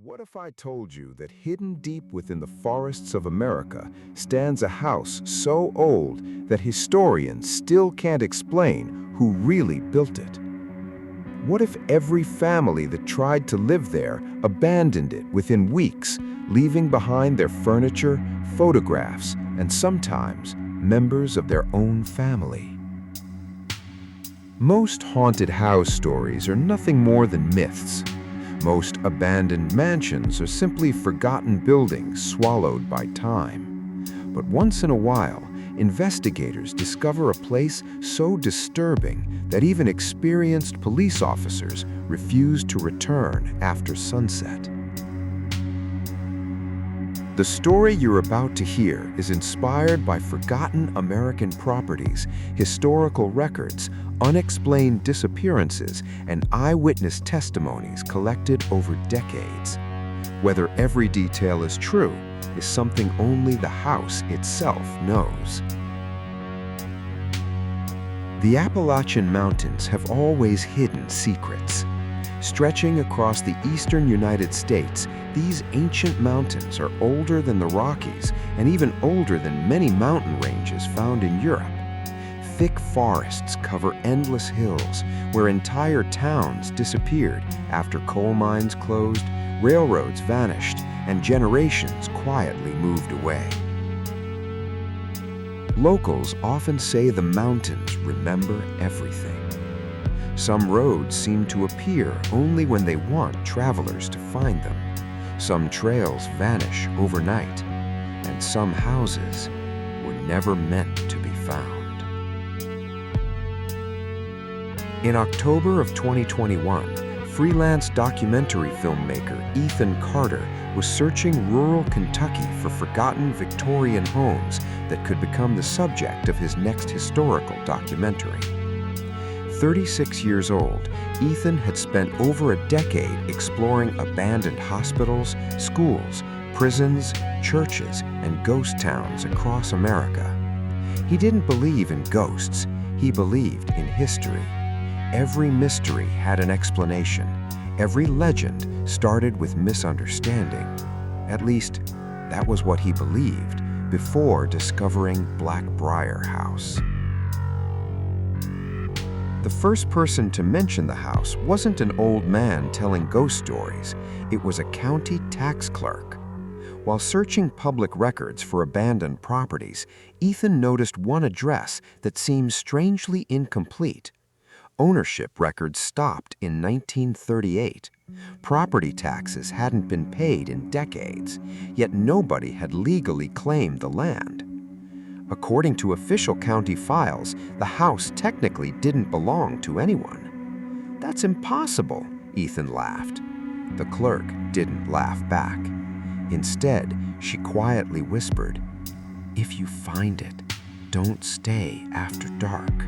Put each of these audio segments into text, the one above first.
What if I told you that hidden deep within the forests of America stands a house so old that historians still can't explain who really built it? What if every family that tried to live there abandoned it within weeks, leaving behind their furniture, photographs, and sometimes members of their own family? Most haunted house stories are nothing more than myths. Most abandoned mansions are simply forgotten buildings swallowed by time. But once in a while, investigators discover a place so disturbing that even experienced police officers refuse to return after sunset. The story you're about to hear is inspired by forgotten American properties, historical records, unexplained disappearances, and eyewitness testimonies collected over decades. Whether every detail is true is something only the house itself knows. The Appalachian Mountains have always hidden secrets. Stretching across the eastern United States, these ancient mountains are older than the Rockies and even older than many mountain ranges found in Europe. Thick forests cover endless hills where entire towns disappeared after coal mines closed, railroads vanished, and generations quietly moved away. Locals often say the mountains remember everything. Some roads seem to appear only when they want travelers to find them. Some trails vanish overnight, and some houses were never meant to be found. In October of 2021, freelance documentary filmmaker Ethan Carter was searching rural Kentucky for forgotten Victorian homes that could become the subject of his next historical documentary. 36 years old, Ethan had spent over a decade exploring abandoned hospitals, schools, prisons, churches, and ghost towns across America. He didn't believe in ghosts, he believed in history. Every mystery had an explanation. Every legend started with misunderstanding. At least, that was what he believed before discovering Black Briar House. The first person to mention the house wasn't an old man telling ghost stories, it was a county tax clerk. While searching public records for abandoned properties, Ethan noticed one address that seemed strangely incomplete. Ownership records stopped in 1938. Property taxes hadn't been paid in decades, yet nobody had legally claimed the land. According to official county files, the house technically didn't belong to anyone. "That's impossible," Ethan laughed. The clerk didn't laugh back. Instead, she quietly whispered, "If you find it, don't stay after dark."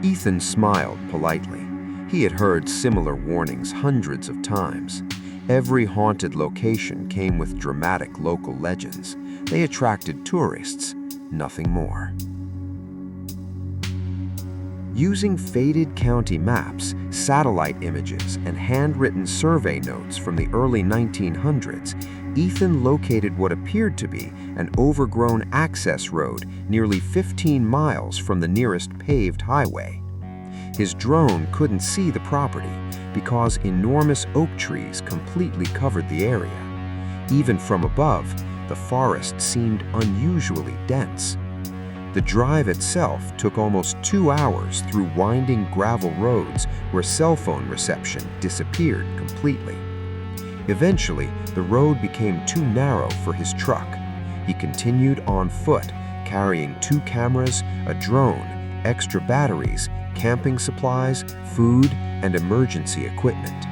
Ethan smiled politely. He had heard similar warnings hundreds of times. Every haunted location came with dramatic local legends. They attracted tourists. Nothing more. Using faded county maps, satellite images, and handwritten survey notes from the early 1900s, Ethan located what appeared to be an overgrown access road nearly 15 miles from the nearest paved highway. His drone couldn't see the property because enormous oak trees completely covered the area. Even from above, the forest seemed unusually dense. The drive itself took almost 2 hours through winding gravel roads where cell phone reception disappeared completely. Eventually, the road became too narrow for his truck. He continued on foot, carrying 2 cameras, a drone, extra batteries, camping supplies, food, and emergency equipment.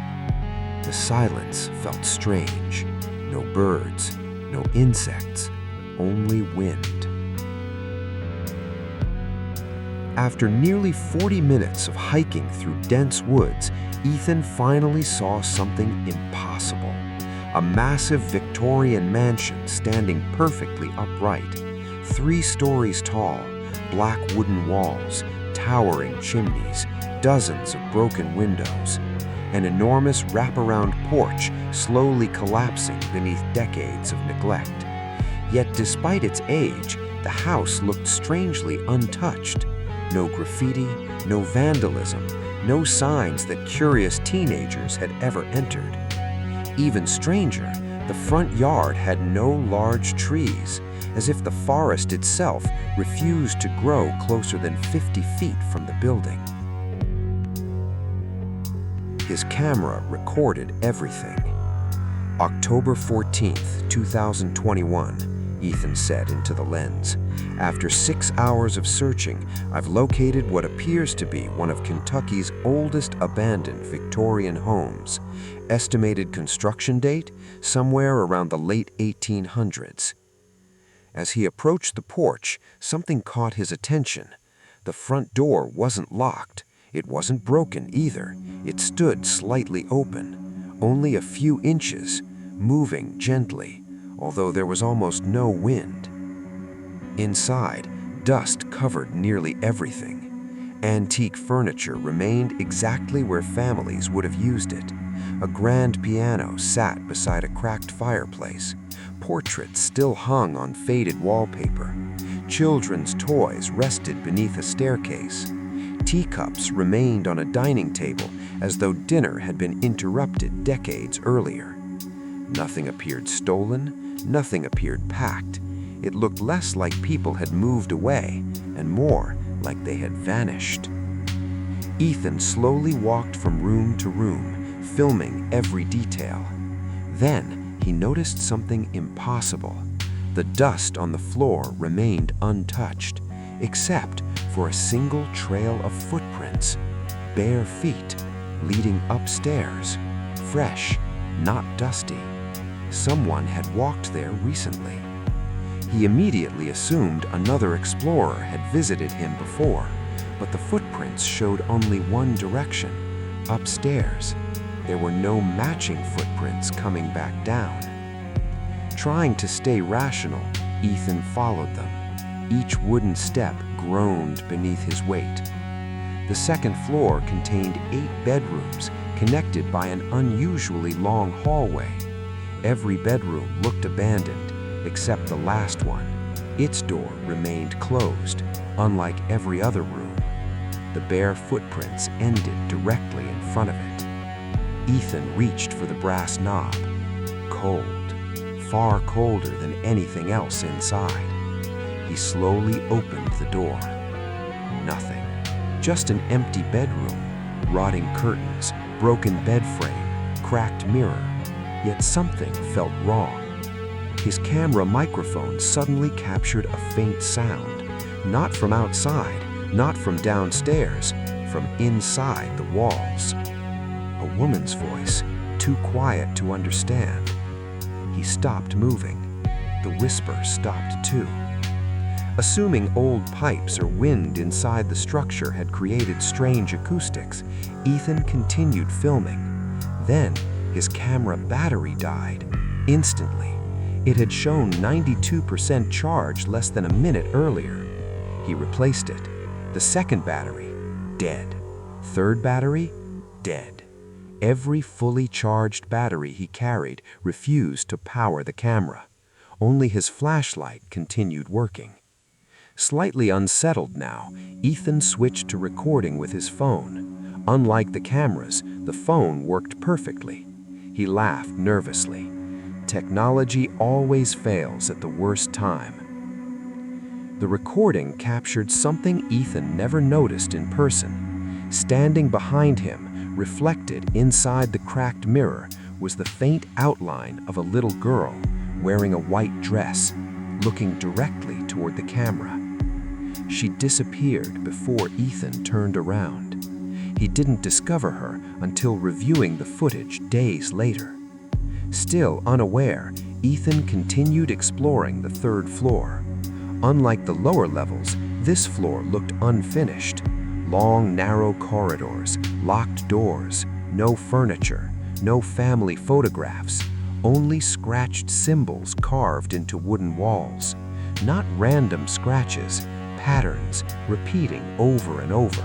The silence felt strange. No birds, no insects, only wind. After nearly 40 minutes of hiking through dense woods, Ethan finally saw something impossible. A massive Victorian mansion standing perfectly upright, 3 stories tall, black wooden walls, towering chimneys, dozens of broken windows. an enormous wraparound porch slowly collapsing beneath decades of neglect. Yet despite its age, the house looked strangely untouched. No graffiti, no vandalism, no signs that curious teenagers had ever entered. Even stranger, the front yard had no large trees, as if the forest itself refused to grow closer than 50 feet from the building. His camera recorded everything. October 14th, 2021, Ethan said into the lens. After 6 hours of searching, I've located what appears to be one of Kentucky's oldest abandoned Victorian homes. Estimated construction date, somewhere around the late 1800s. As he approached the porch, something caught his attention. The front door wasn't locked. It wasn't broken either. It stood slightly open, only a few inches, moving gently, although there was almost no wind. Inside, dust covered nearly everything. Antique furniture remained exactly where families would have used it. A grand piano sat beside a cracked fireplace. Portraits still hung on faded wallpaper. Children's toys rested beneath a staircase. Teacups remained on a dining table as though dinner had been interrupted decades earlier. Nothing appeared stolen, nothing appeared packed. It looked less like people had moved away and more like they had vanished. Ethan slowly walked from room to room, filming every detail. Then he noticed something impossible. The dust on the floor remained untouched, except for a single trail of footprints, bare feet, leading upstairs, fresh, not dusty. Someone had walked there recently. He immediately assumed another explorer had visited him before, but the footprints showed only one direction, upstairs. There were no matching footprints coming back down. Trying to stay rational, Ethan followed them. Each wooden step groaned beneath his weight. The second floor contained 8 bedrooms connected by an unusually long hallway. Every bedroom looked abandoned, except the last one. Its door remained closed, unlike every other room. The bare footprints ended directly in front of it. Ethan reached for the brass knob. Cold, far colder than anything else inside. He slowly opened the door. Nothing. Just an empty bedroom, rotting curtains, broken bed frame, cracked mirror. Yet something felt wrong. His camera microphone suddenly captured a faint sound, not from outside, not from downstairs, from inside the walls. A woman's voice, too quiet to understand. He stopped moving. The whisper stopped too. Assuming old pipes or wind inside the structure had created strange acoustics, Ethan continued filming. Then, his camera battery died. Instantly. It had shown 92% charge less than a minute earlier. He replaced it. The second battery, dead. Third battery, dead. Every fully charged battery he carried refused to power the camera. Only his flashlight continued working. Slightly unsettled now, Ethan switched to recording with his phone. Unlike the cameras, the phone worked perfectly. He laughed nervously. Technology always fails at the worst time. The recording captured something Ethan never noticed in person. Standing behind him, reflected inside the cracked mirror, was the faint outline of a little girl wearing a white dress, looking directly toward the camera. She disappeared before Ethan turned around. He didn't discover her until reviewing the footage days later. Still unaware, Ethan continued exploring the third floor. Unlike the lower levels, this floor looked unfinished. Long, narrow corridors, locked doors, no furniture, no family photographs, only scratched symbols carved into wooden walls. Not random scratches, patterns repeating over and over.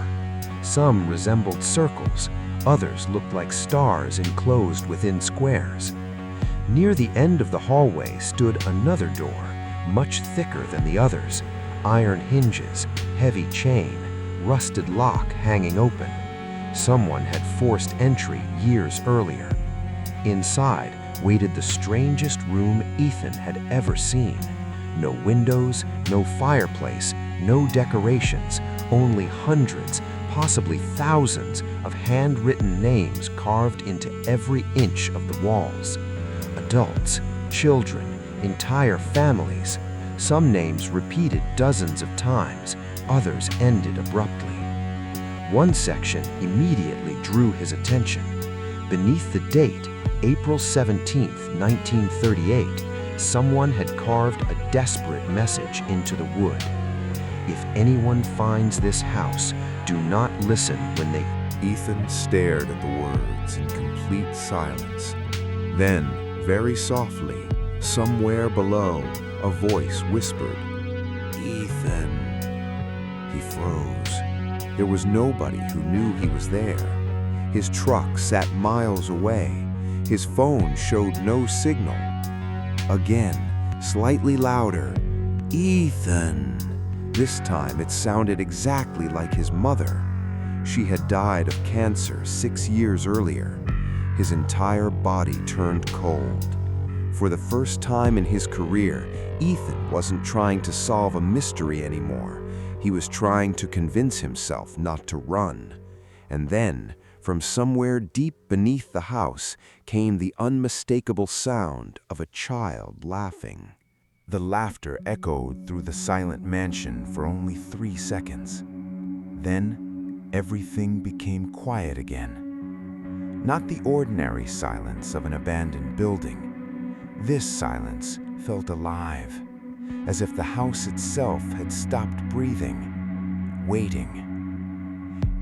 Some resembled circles, Others looked like stars enclosed within squares. Near the end of the hallway stood another door, much thicker than the others. Iron hinges, heavy chain, rusted lock hanging open. Someone had forced entry years earlier. Inside waited the strangest room Ethan had ever seen. No windows, no fireplace, no decorations, only hundreds, possibly thousands of handwritten names carved into every inch of the walls. Adults, children, entire families. Some names repeated dozens of times, others ended abruptly. One section immediately drew his attention. Beneath the date, April 17, 1938, someone had carved a desperate message into the wood. If anyone finds this house, do not listen when they... Ethan stared at the words in complete silence. Then, very softly, somewhere below, a voice whispered, "Ethan." He froze. There was nobody who knew he was there. His truck sat miles away. His phone showed no signal. Again, slightly louder, "Ethan." This time it sounded exactly like his mother. She had died of cancer 6 years earlier. His entire body turned cold. For the first time in his career, Ethan wasn't trying to solve a mystery anymore. He was trying to convince himself not to run. And then, from somewhere deep beneath the house, came the unmistakable sound of a child laughing. The laughter echoed through the silent mansion for only 3 seconds. Then, everything became quiet again. Not the ordinary silence of an abandoned building. This silence felt alive, as if the house itself had stopped breathing, waiting.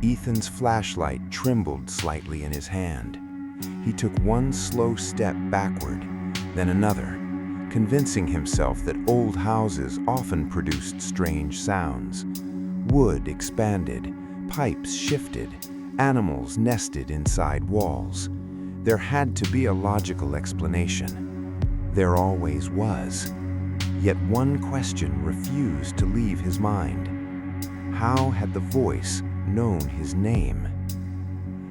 Ethan's flashlight trembled slightly in his hand. He took one slow step backward, then another, convincing himself that old houses often produced strange sounds. Wood expanded, pipes shifted, animals nested inside walls. There had to be a logical explanation. There always was. Yet one question refused to leave his mind. How had the voice known his name?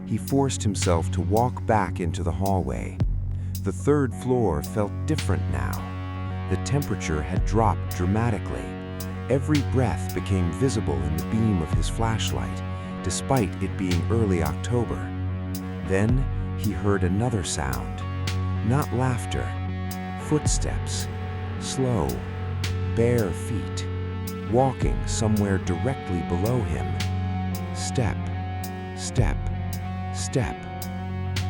He forced himself to walk back into the hallway. The third floor felt different now. The temperature had dropped dramatically. Every breath became visible in the beam of his flashlight, despite it being early October. Then he heard another sound. Not laughter. Footsteps. Slow, bare feet. Walking somewhere directly below him. Step, step, step.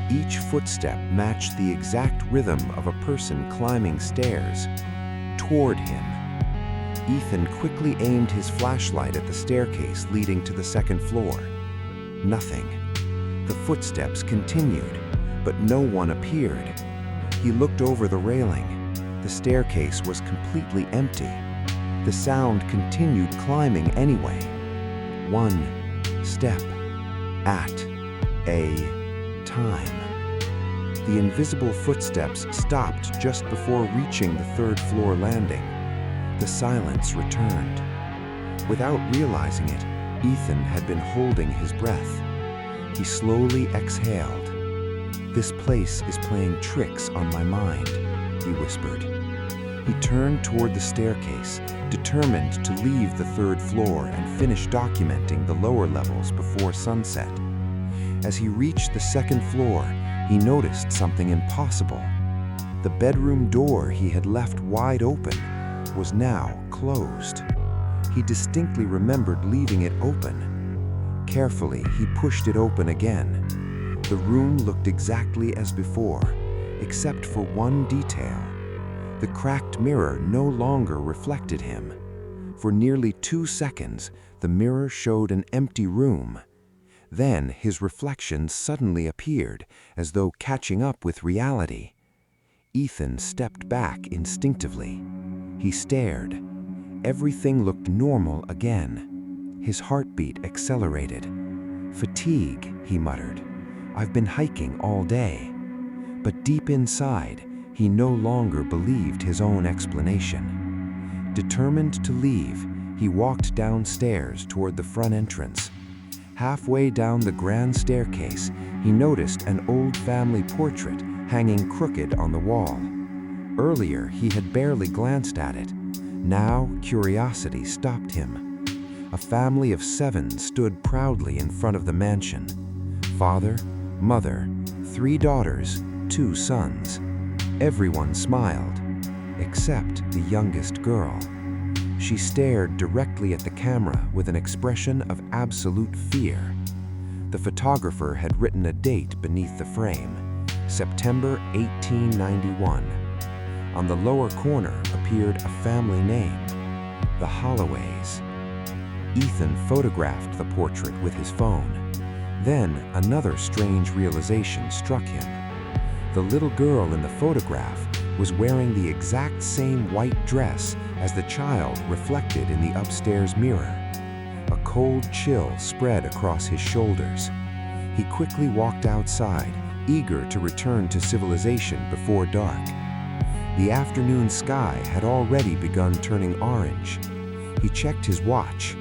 Each footstep matched the exact rhythm of a person climbing stairs. Toward him. Ethan quickly aimed his flashlight at the staircase leading to the second floor. Nothing. The footsteps continued, but no one appeared. He looked over the railing. The staircase was completely empty. The sound continued climbing anyway. One step at a time. The invisible footsteps stopped just before reaching the third floor landing. The silence returned. Without realizing it, Ethan had been holding his breath. He slowly exhaled. "This place is playing tricks on my mind," he whispered. He turned toward the staircase, determined to leave the third floor and finish documenting the lower levels before sunset. As he reached the second floor, he noticed something impossible. The bedroom door he had left wide open was now closed. He distinctly remembered leaving it open. Carefully, he pushed it open again. The room looked exactly as before, except for one detail. The cracked mirror no longer reflected him. For nearly 2 seconds, the mirror showed an empty room. Then his reflection suddenly appeared, as though catching up with reality. Ethan stepped back instinctively. He stared. Everything looked normal again. His heartbeat accelerated. "Fatigue," he muttered. I've been hiking all day." But deep inside, he no longer believed his own explanation. Determined to leave, he walked downstairs toward the front entrance. Halfway down the grand staircase, he noticed an old family portrait hanging crooked on the wall. Earlier, he had barely glanced at it. Now, curiosity stopped him. A family of 7 stood proudly in front of the mansion. Father, mother, 3 daughters, 2 sons. Everyone smiled, except the youngest girl. She stared directly at the camera with an expression of absolute fear. The photographer had written a date beneath the frame, September 1891. On the lower corner appeared a family name, the Holloways. Ethan photographed the portrait with his phone. Then another strange realization struck him. The little girl in the photograph was wearing the exact same white dress as the child reflected in the upstairs mirror. A cold chill spread across his shoulders. He quickly walked outside, eager to return to civilization before dark. The afternoon sky had already begun turning orange. He checked his watch.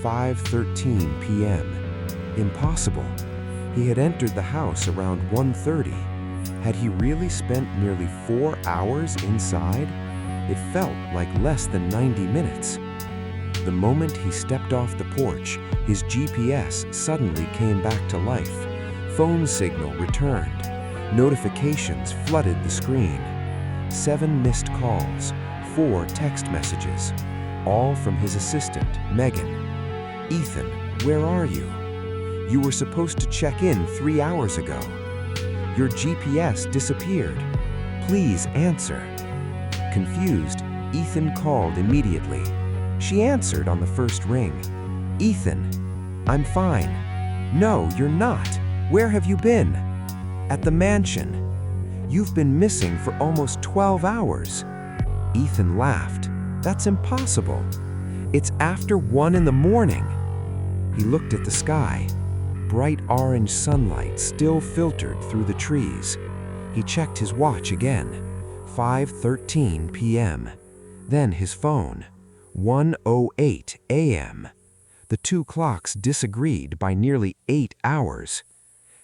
5:13 p.m. Impossible. He had entered the house around 1:30. Had he really spent nearly 4 hours inside? It felt like less than 90 minutes. The moment he stepped off the porch, his GPS suddenly came back to life. Phone signal returned. Notifications flooded the screen. 7 missed calls, 4 text messages, all from his assistant, Megan. "Ethan, where are you? You were supposed to check in 3 hours ago. Your GPS disappeared. Please answer." Confused, Ethan called immediately. She answered on the first ring. "Ethan, I'm fine." "No, you're not. Where have you been?" "At the mansion. You've been missing for almost 12 hours. Ethan laughed. "That's impossible. It's after 1 in the morning." He looked at the sky. Bright orange sunlight still filtered through the trees. He checked his watch again. 5:13 p.m. Then his phone. 1:08 a.m. The 2 clocks disagreed by nearly 8 hours.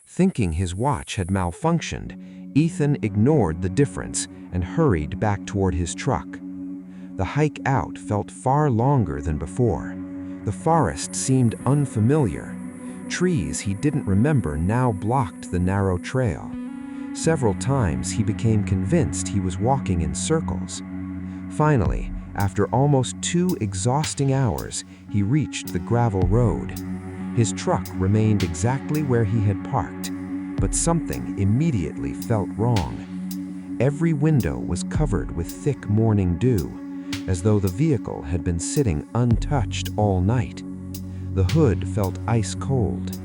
Thinking his watch had malfunctioned, Ethan ignored the difference and hurried back toward his truck. The hike out felt far longer than before. The forest seemed unfamiliar. Trees he didn't remember now blocked the narrow trail. Several times he became convinced he was walking in circles. Finally, after almost 2 exhausting hours, he reached the gravel road. His truck remained exactly where he had parked, but something immediately felt wrong. Every window was covered with thick morning dew, as though the vehicle had been sitting untouched all night. The hood felt ice cold.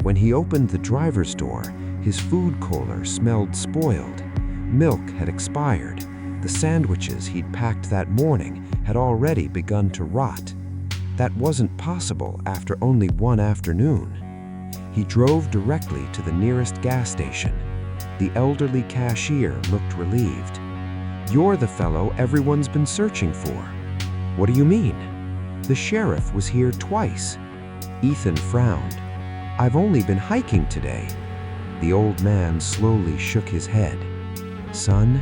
When he opened the driver's door, his food cooler smelled spoiled. Milk had expired. The sandwiches he'd packed that morning had already begun to rot. That wasn't possible after only 1 afternoon. He drove directly to the nearest gas station. The elderly cashier looked relieved. "You're the fellow everyone's been searching for." "What do you mean?" "The sheriff was here twice." Ethan frowned. "I've only been hiking today." The old man slowly shook his head. "Son,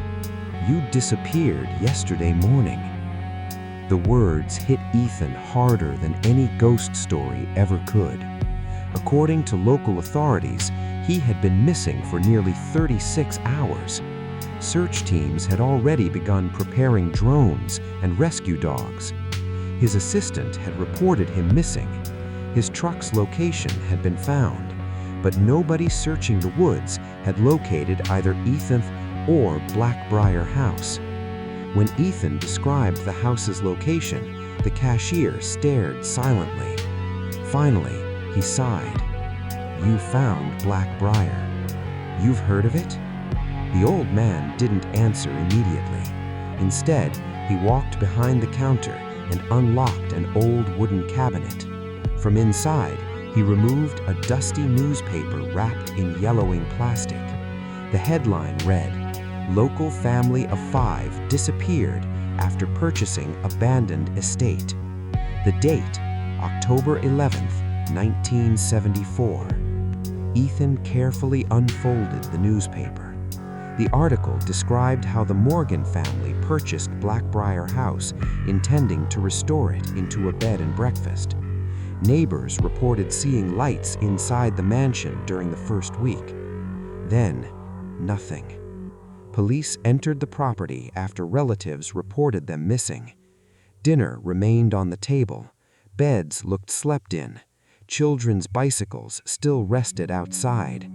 you disappeared yesterday morning." The words hit Ethan harder than any ghost story ever could. According to local authorities, he had been missing for nearly 36 hours. Search teams had already begun preparing drones and rescue dogs. His assistant had reported him missing. His truck's location had been found, but nobody searching the woods had located either Ethan or Black Briar House. When Ethan described the house's location, the cashier stared silently. Finally, he sighed. "You found Black Briar. You've heard of it?" The old man didn't answer immediately. Instead, he walked behind the counter and unlocked an old wooden cabinet. From inside, He removed a dusty newspaper wrapped in yellowing plastic. The headline read, "Local family of 5 disappeared after purchasing abandoned estate." The date, October 11th, 1974. Ethan carefully unfolded the newspaper. The article described how the Morgan family purchased Black Briar House, intending to restore it into a bed and breakfast. Neighbors reported seeing lights inside the mansion during the first week. Then, nothing. Police entered the property after relatives reported them missing. Dinner remained on the table. Beds looked slept in. Children's bicycles still rested outside.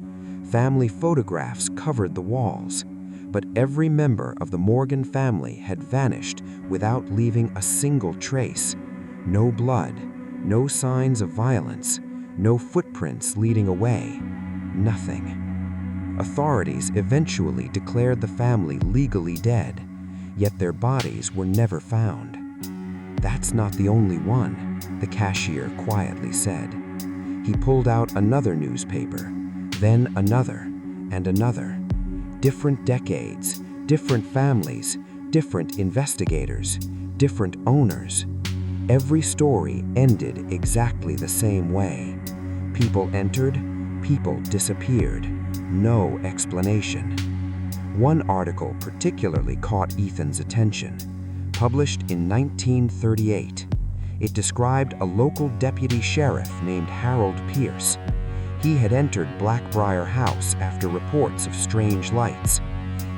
Family photographs covered the walls. But every member of the Morgan family had vanished without leaving a single trace. No blood, no signs of violence, no footprints leading away. Nothing. Authorities eventually declared the family legally dead, yet their bodies were never found. "That's not the only one," the cashier quietly said. He pulled out another newspaper, then another and another. Different decades, different families, different investigators, different owners. Every story ended exactly the same way. People entered, people disappeared. No explanation. One article particularly caught Ethan's attention. Published in 1938, it described a local deputy sheriff named Harold Pierce. He had entered Black Briar House after reports of strange lights.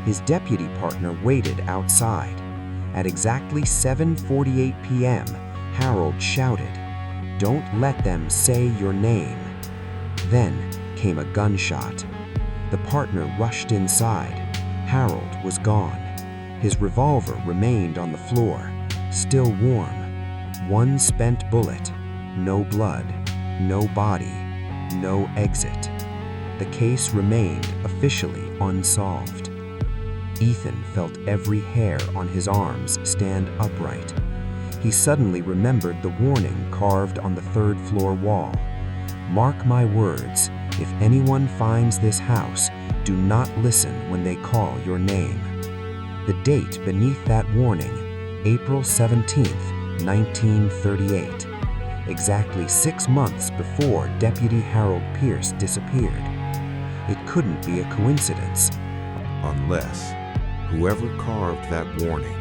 His deputy partner waited outside. At exactly 7:48 p.m., Harold shouted, "Don't let them say your name." Then came a gunshot. The partner rushed inside. Harold was gone. His revolver remained on the floor, still warm. One spent bullet, no blood, no body, no exit. The case remained officially unsolved. Ethan felt every hair on his arms stand upright. He suddenly remembered the warning carved on the third-floor wall. "Mark my words, if anyone finds this house, do not listen when they call your name." The date beneath that warning, April 17th, 1938, exactly 6 months before Deputy Harold Pierce disappeared. It couldn't be a coincidence. Unless whoever carved that warning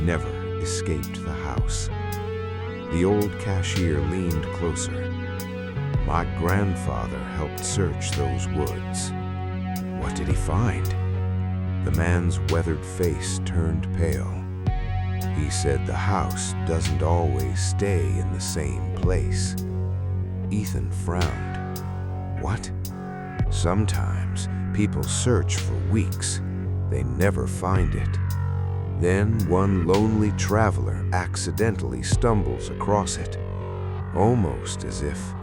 never escaped the house. The old cashier leaned closer. "My grandfather helped search those woods." "What did he find?" The man's weathered face turned pale. "He said the house doesn't always stay in the same place." Ethan frowned. "What?" "Sometimes people search for weeks. They never find it. Then one lonely traveler accidentally stumbles across it, almost as if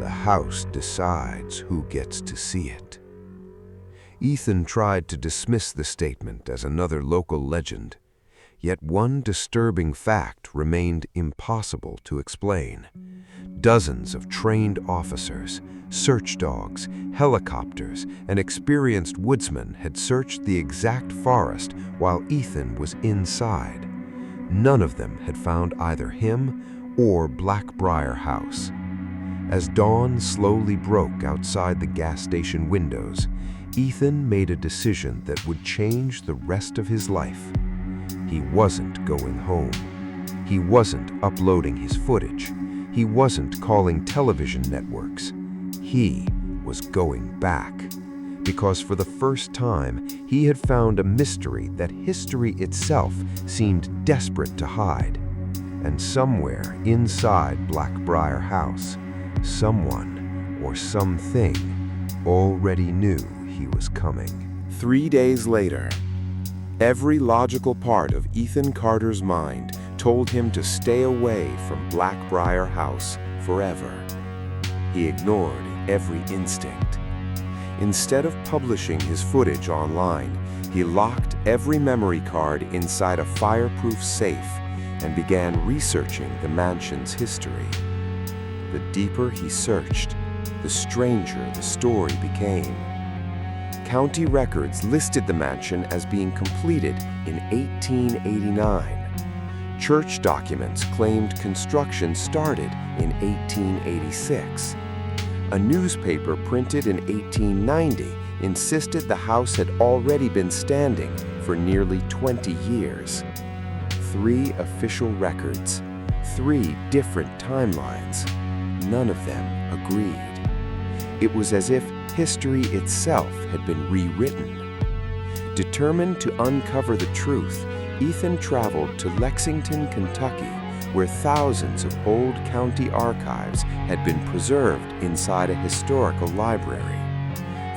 the house decides who gets to see it." Ethan tried to dismiss the statement as another local legend, yet one disturbing fact remained impossible to explain. Dozens of trained officers, search dogs, helicopters, and experienced woodsmen had searched the exact forest while Ethan was inside. None of them had found either him or Black Briar House. As dawn slowly broke outside the gas station windows, Ethan made a decision that would change the rest of his life. He wasn't going home. He wasn't uploading his footage. He wasn't calling television networks. He was going back. Because for the first time, he had found a mystery that history itself seemed desperate to hide. And somewhere inside Black Briar House, someone or something already knew he was coming. 3 days later, every logical part of Ethan Carter's mind told him to stay away from Black Briar House forever. He ignored every instinct. Instead of publishing his footage online, he locked every memory card inside a fireproof safe and began researching the mansion's history. The deeper he searched, the stranger the story became. County records listed the mansion as being completed in 1889. Church documents claimed construction started in 1886. A newspaper printed in 1890 insisted the house had already been standing for nearly 20 years. 3 official records, 3 different timelines. None of them agreed. It was as if history itself had been rewritten. Determined to uncover the truth, Ethan traveled to Lexington, Kentucky, where thousands of old county archives had been preserved inside a historical library.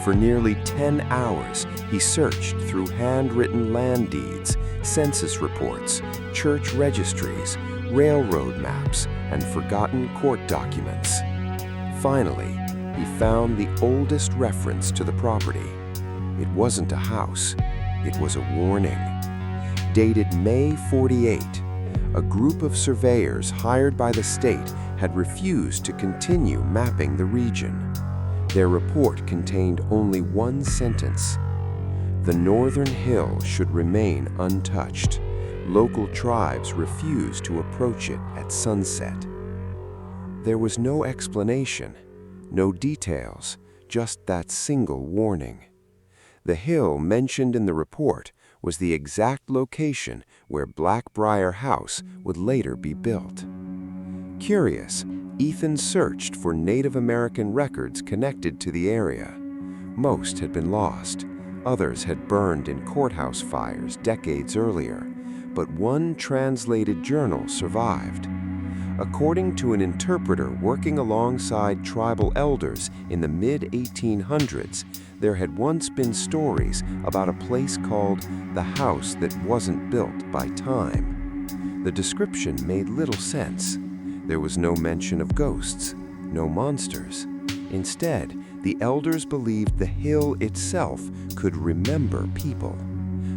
For nearly 10 hours, he searched through handwritten land deeds, census reports, church registries, railroad maps, and forgotten court documents. Finally, he found the oldest reference to the property. It wasn't a house, it was a warning. Dated May 48, a group of surveyors hired by the state had refused to continue mapping the region. Their report contained only one sentence: the northern hill should remain untouched. Local tribes refused to approach it at sunset. There was no explanation, no details, just that single warning. The hill mentioned in the report was the exact location where Black Briar House would later be built. Curious, Ethan searched for Native American records connected to the area. Most had been lost. Others had burned in courthouse fires decades earlier, but one translated journal survived. According to an interpreter working alongside tribal elders in the mid-1800s, there had once been stories about a place called the house that wasn't built by time. The description made little sense. There was no mention of ghosts, no monsters. Instead, the elders believed the hill itself could remember people.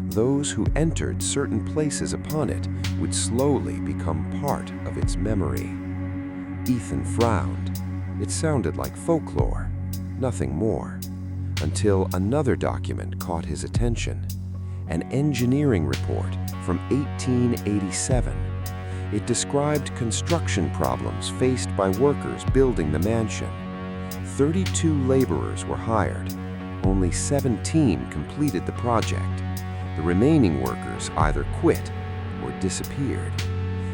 Those who entered certain places upon it would slowly become part of its memory. Ethan frowned. It sounded like folklore, nothing more, until another document caught his attention. An engineering report from 1887. It described construction problems faced by workers building the mansion. 32 laborers were hired. Only 17 completed the project. The remaining workers either quit or disappeared.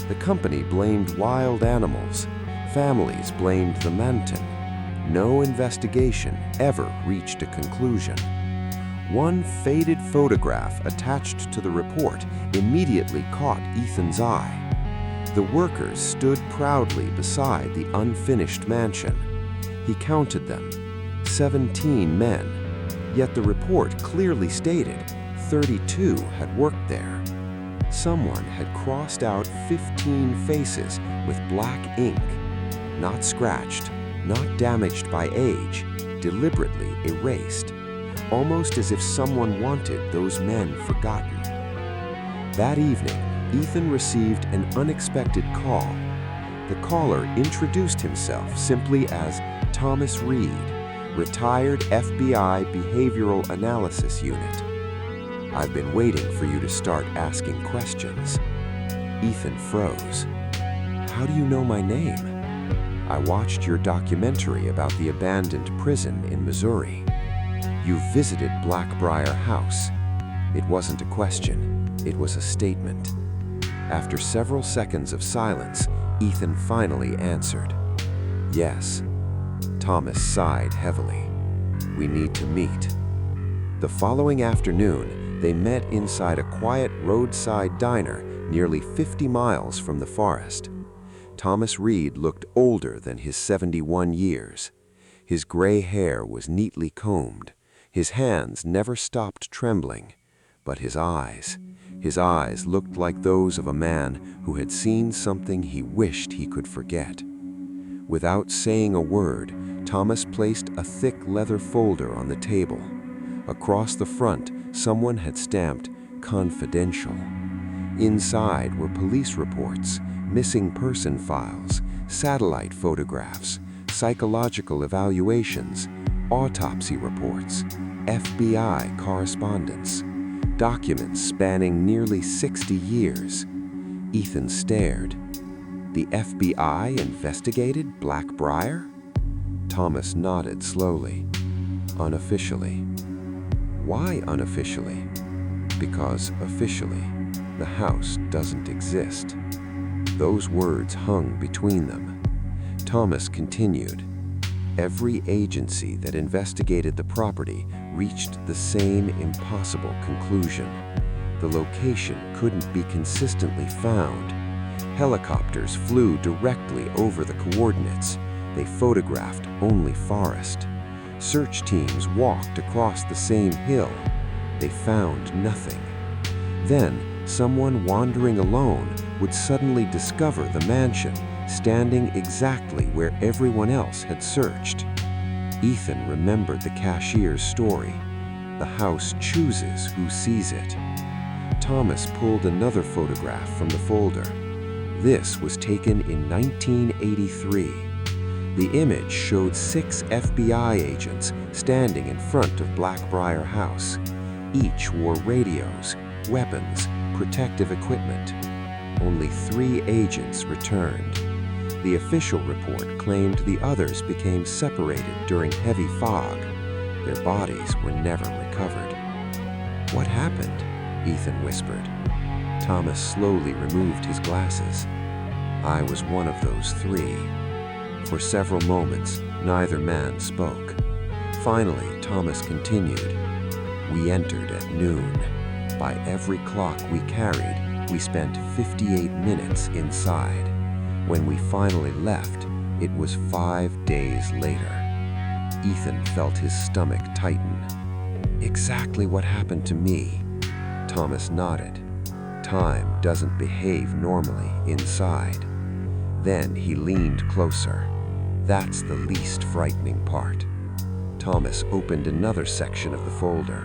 The company blamed wild animals. Families blamed the mountain. No investigation ever reached a conclusion. One faded photograph attached to the report immediately caught Ethan's eye. The workers stood proudly beside the unfinished mansion. He counted them, 17 men, yet the report clearly stated 32 had worked there. Someone had crossed out 15 faces with black ink, not scratched, not damaged by age, deliberately erased, almost as if someone wanted those men forgotten. That evening, Ethan received an unexpected call. The caller introduced himself simply as Thomas Reed, retired FBI Behavioral Analysis Unit. "I've been waiting for you to start asking questions." Ethan froze. "How do you know my name?" "I watched your documentary about the abandoned prison in Missouri. You visited Black Briar House." It wasn't a question, it was a statement. After several seconds of silence, Ethan finally answered, "Yes." Thomas sighed heavily. "We need to meet." The following afternoon, they met inside a quiet roadside diner nearly 50 miles from the forest. Thomas Reed looked older than his 71 years. His gray hair was neatly combed. His hands never stopped trembling. But his eyes looked like those of a man who had seen something he wished he could forget. Without saying a word, Thomas placed a thick leather folder on the table. Across the front, someone had stamped "Confidential." Inside were police reports, missing person files, satellite photographs, psychological evaluations, autopsy reports, FBI correspondence, documents spanning nearly 60 years. Ethan stared. The FBI investigated Black Briar? Thomas nodded slowly. Unofficially. Why unofficially? Because officially, the house doesn't exist. Those words hung between them. Thomas continued. Every agency that investigated the property reached the same impossible conclusion. The location couldn't be consistently found. Helicopters flew directly over the coordinates. They photographed only forest. Search teams walked across the same hill. They found nothing. Then, someone wandering alone would suddenly discover the mansion, standing exactly where everyone else had searched. Ethan remembered the cashier's story. The house chooses who sees it. Thomas pulled another photograph from the folder. This was taken in 1983. The image showed 6 FBI agents standing in front of Black Briar House. Each wore radios, weapons, protective equipment. Only 3 agents returned. The official report claimed the others became separated during heavy fog. Their bodies were never recovered. "What happened?" Ethan whispered. Thomas slowly removed his glasses. "I was one of those 3. For several moments, neither man spoke. Finally, Thomas continued. "We entered at noon. By every clock we carried, we spent 58 minutes inside. When we finally left, it was 5 days later." Ethan felt his stomach tighten. "Exactly what happened to me." Thomas nodded. "Time doesn't behave normally inside." Then he leaned closer. "That's the least frightening part." Thomas opened another section of the folder.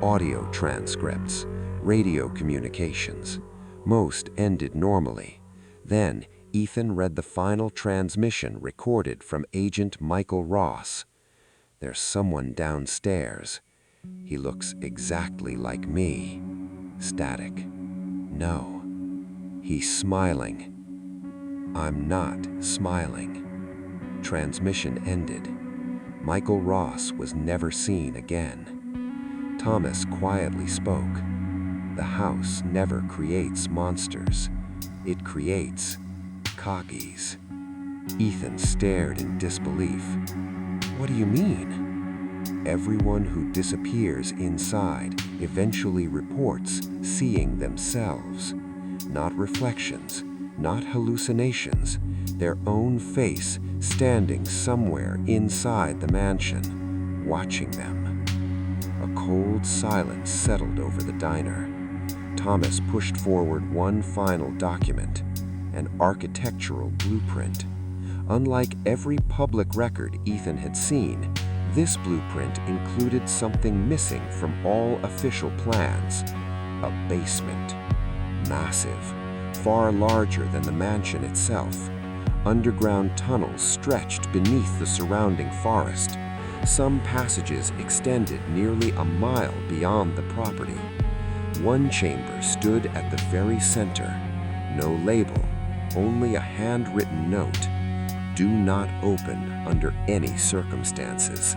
Audio transcripts, radio communications. Most ended normally. Then Ethan read the final transmission recorded from Agent Michael Ross. "There's someone downstairs. He looks exactly like me." Static. "No. He's smiling. I'm not smiling." Transmission ended. Michael Ross was never seen again. Thomas quietly spoke. "The house never creates monsters. It creates cockies." Ethan stared in disbelief. "What do you mean?" "Everyone who disappears inside eventually reports seeing themselves. Not reflections, not hallucinations, their own face standing somewhere inside the mansion, watching them." A cold silence settled over the diner. Thomas pushed forward one final document, an architectural blueprint. Unlike every public record Ethan had seen, this blueprint included something missing from all official plans: a basement. Massive, far larger than the mansion itself. Underground tunnels stretched beneath the surrounding forest. Some passages extended nearly a mile beyond the property. One chamber stood at the very center. No label, only a handwritten note. "Do not open under any circumstances."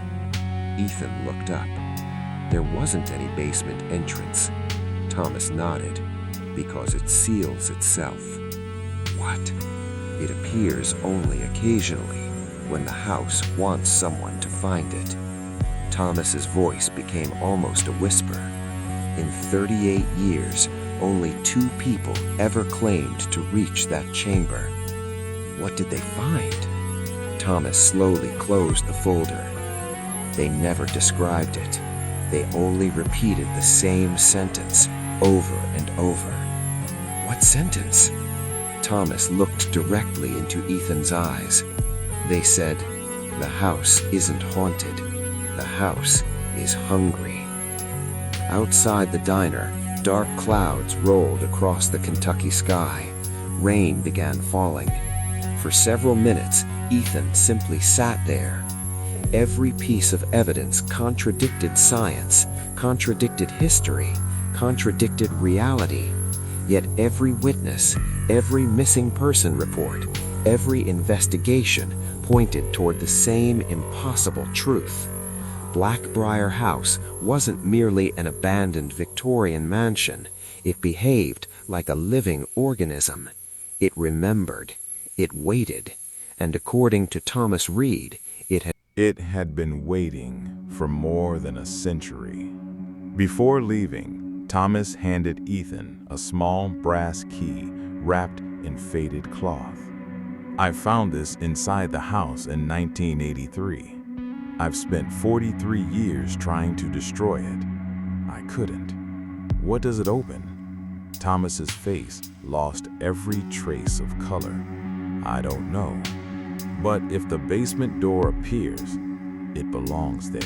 Ethan looked up. There wasn't any basement entrance. Thomas nodded. "Because it seals itself." "What?" "It appears only occasionally, when the house wants someone to find it." Thomas's voice became almost a whisper. In 38 years, only 2 people ever claimed to reach that chamber. "What did they find?" Thomas slowly closed the folder. "They never described it. They only repeated the same sentence over and over." "What sentence?" Thomas looked directly into Ethan's eyes. "They said, 'The house isn't haunted. The house is hungry.'" Outside the diner, Dark clouds rolled across the Kentucky sky. Rain began falling. For several minutes, Ethan simply sat there. Every piece of evidence contradicted science, contradicted history, contradicted reality. Yet every witness, every missing person report, every investigation pointed toward the same impossible truth. Black Briar House wasn't merely an abandoned Victorian mansion. It behaved like a living organism. It remembered, it waited, and according to Thomas Reed, It had been waiting for more than a century. Before leaving, Thomas handed Ethan a small brass key wrapped in faded cloth. I found this inside the house in 1983. I've spent 43 years trying to destroy it. I couldn't. What does it open? Thomas's face lost every trace of color. I don't know. But if the basement door appears, it belongs there.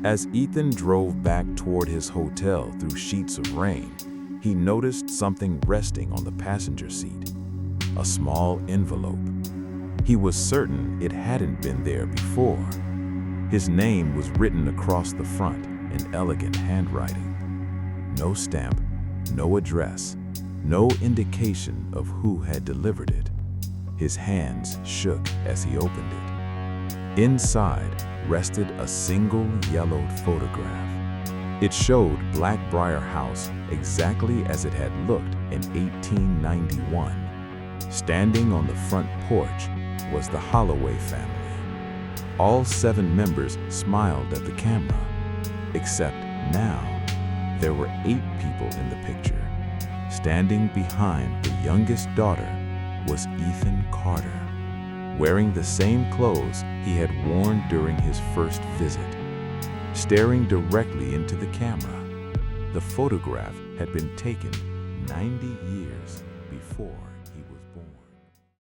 As Ethan drove back toward his hotel through sheets of rain, he noticed something resting on the passenger seat. A small envelope. He was certain it hadn't been there before. His name was written across the front in elegant handwriting. No stamp, no address, no indication of who had delivered it. His hands shook as he opened it. Inside rested a single yellowed photograph. It showed Black Briar House exactly as it had looked in 1891. Standing on the front porch was the Holloway family. All 7 members smiled at the camera, except now there were 8 people in the picture. Standing behind the youngest daughter was Ethan Carter, wearing the same clothes he had worn during his first visit. Staring directly into the camera, the photograph had been taken 90 years